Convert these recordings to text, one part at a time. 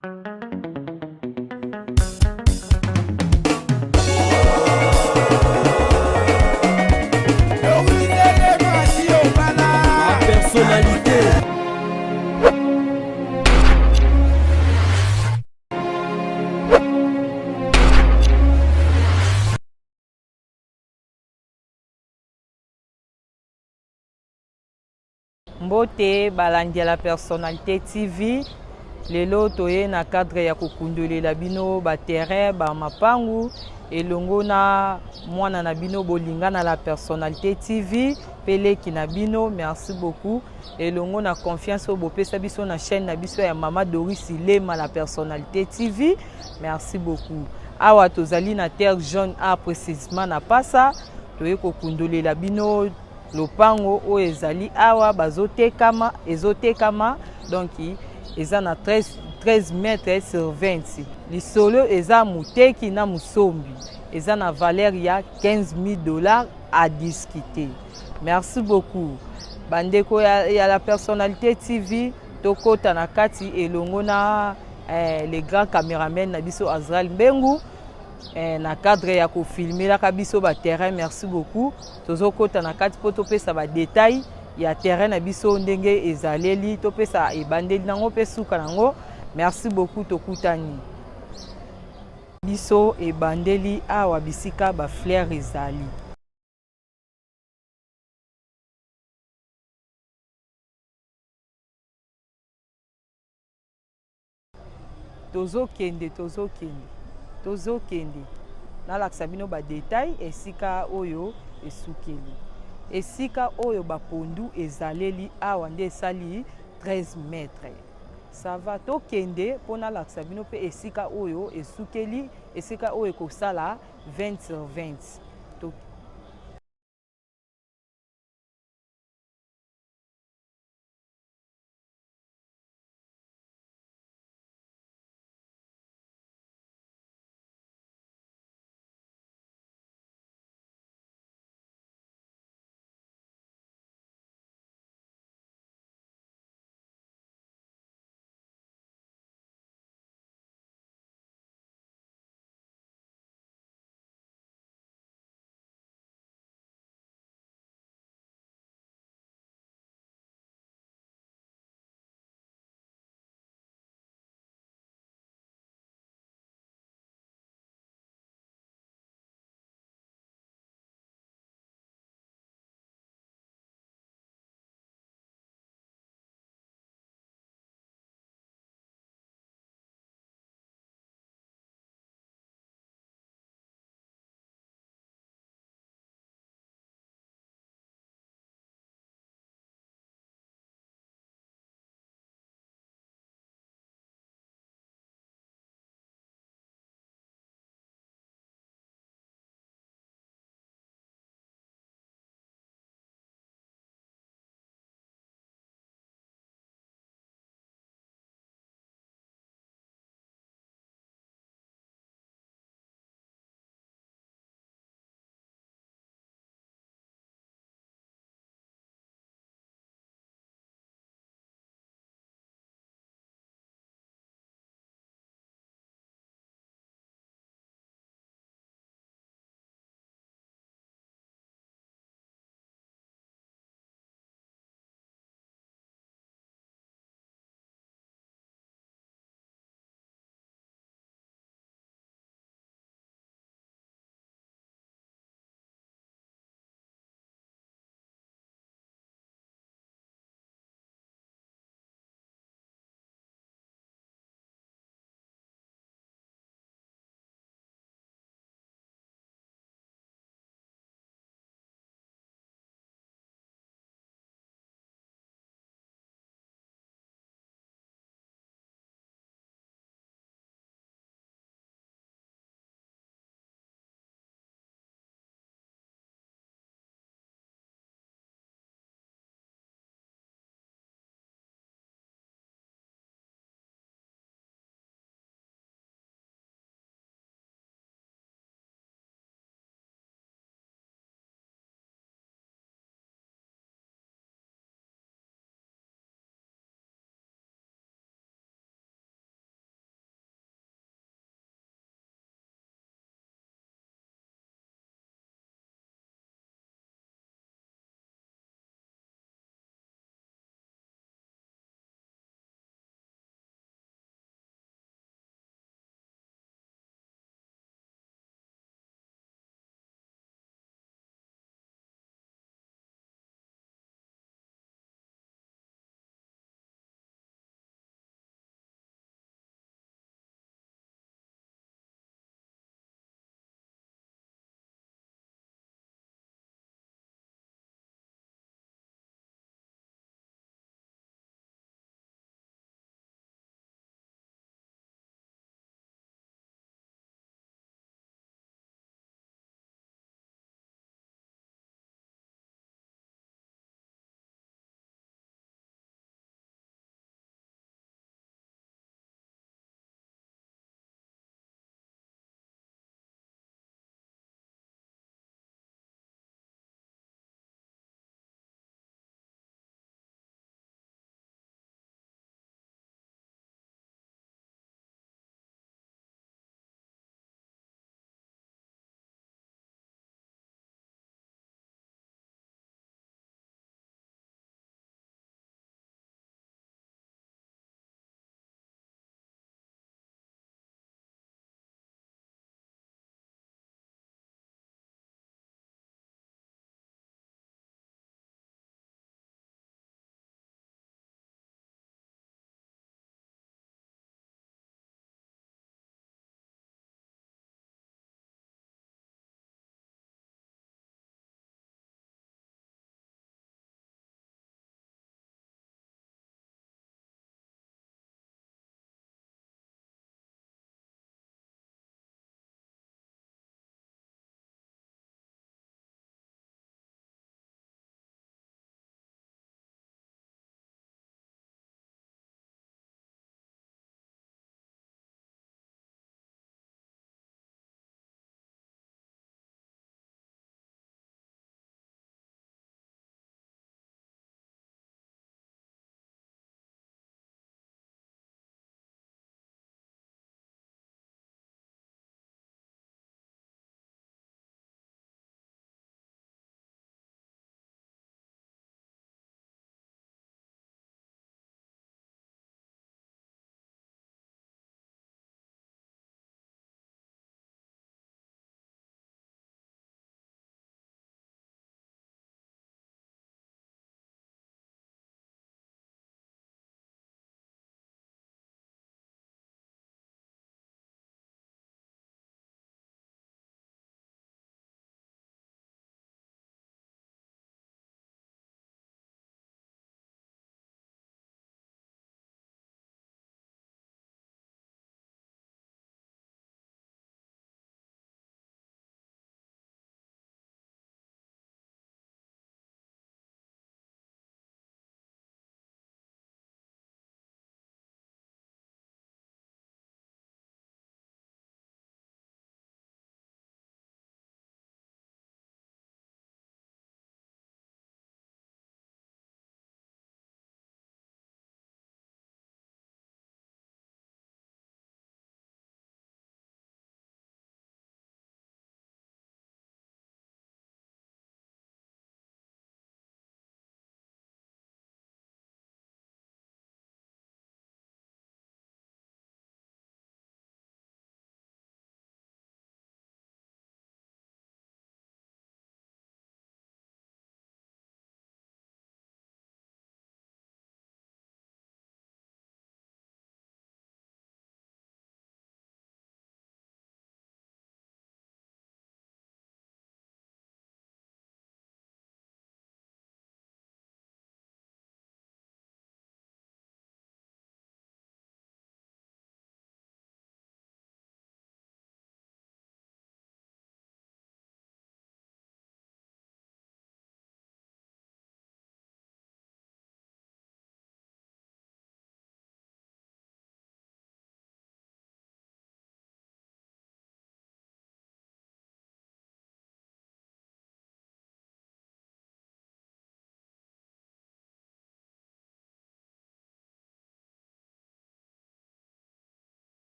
Ma personnalité. Mbote balandi la personnalité TV lelo toye na cadre ya kokundolela bino ba terrain ba mapangu elongo na mwana na bino bolinga na la personnalité TV peleki na bino. Merci beaucoup elongo na confiance obo pesa biso na chaîne na biso ya Mama Doris Lema la personnalité TV. Merci beaucoup. Awa tozali na terre jaune a précisément na pasa toye kokundolela bino lopango o ezali awa bazotekama ezotekama donc eza na 13 mètres sur 20 lisolo eza muteki na musombi eza na valeur ya 15 000 $ à discuter. Merci beaucoup bandeko ya la personnalité TV tokota na kati elongo na les grands caméramen na biso Azrael Mbengu na cadre ya kofilmela ka biso ba terrain. Merci beaucoup tozokota na kati po topesa ba détail ya terrain na biso ndenge ezaleli topesa ebandeli nango pe suka nango. Merci beaucoup tokutani biso ebandeli awa bisika ba fleur ezali tozokende nalakisa bino ba détail esika oyo esukeli esika oyo bapondu ezaleli awa nde esali 13 mètres. Ça va tokende mpona lakisa bino pe esika oyo esukeli esika oyo ekosala 20 sur 20.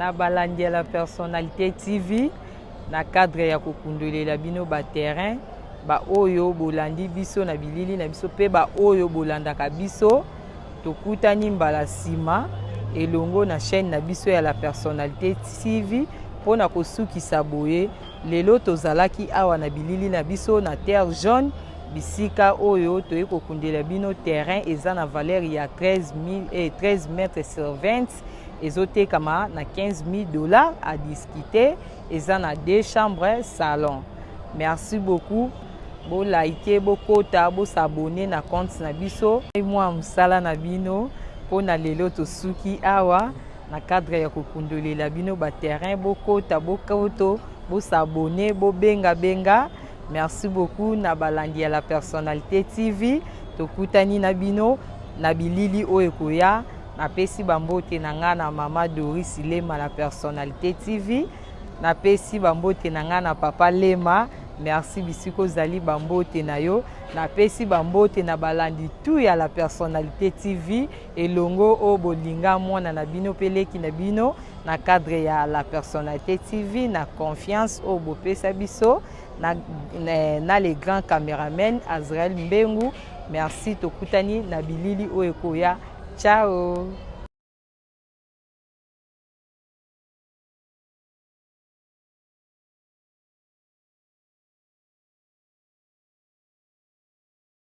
na balandi ya la personnalité TV na cadre ya kokundolela bino ba terrain ba oyo bolandi biso na bilili na biso pe ba oyo bolandaka biso tokutani mbala sima elongo na chaîne na biso ya la personnalité TV pona kosukisa boye lelo tozalaki awa na bilili na biso na terre jaune bisika oyo toye kokundela bino terrain eza na valeur ya 13 mètres sur 20 ezotekama na $15,000 à discuter eza na 2 chambres salon. Merci beaucoup. Bo like, bo kota, bo s'abonner na compte na biso. Moi msala na bino pona lelo tosuki awa na cadre ya kokundolela bino ba terrain bo kota, bo koto, bo s'abonner, bo benga. Merci beaucoup na balandi ya la personnalité TV. Tokutani na bino na bilili oyo koya na pesi bambote na nga na mama Doris Lema la personnalité TV. Na pesi bambote na nga na papa Lema. Merci bisiko zali bambote na yo. Na pesi bambote na balandi tout ya la personnalité TV. Elongo o bolinga mwana na bino peleki na bino na cadre ya la personnalité TV na confiance o bopesa biso na les grands caméramens Azrael Mbengu. Merci tokutani na bilili o ekoya. Ciao.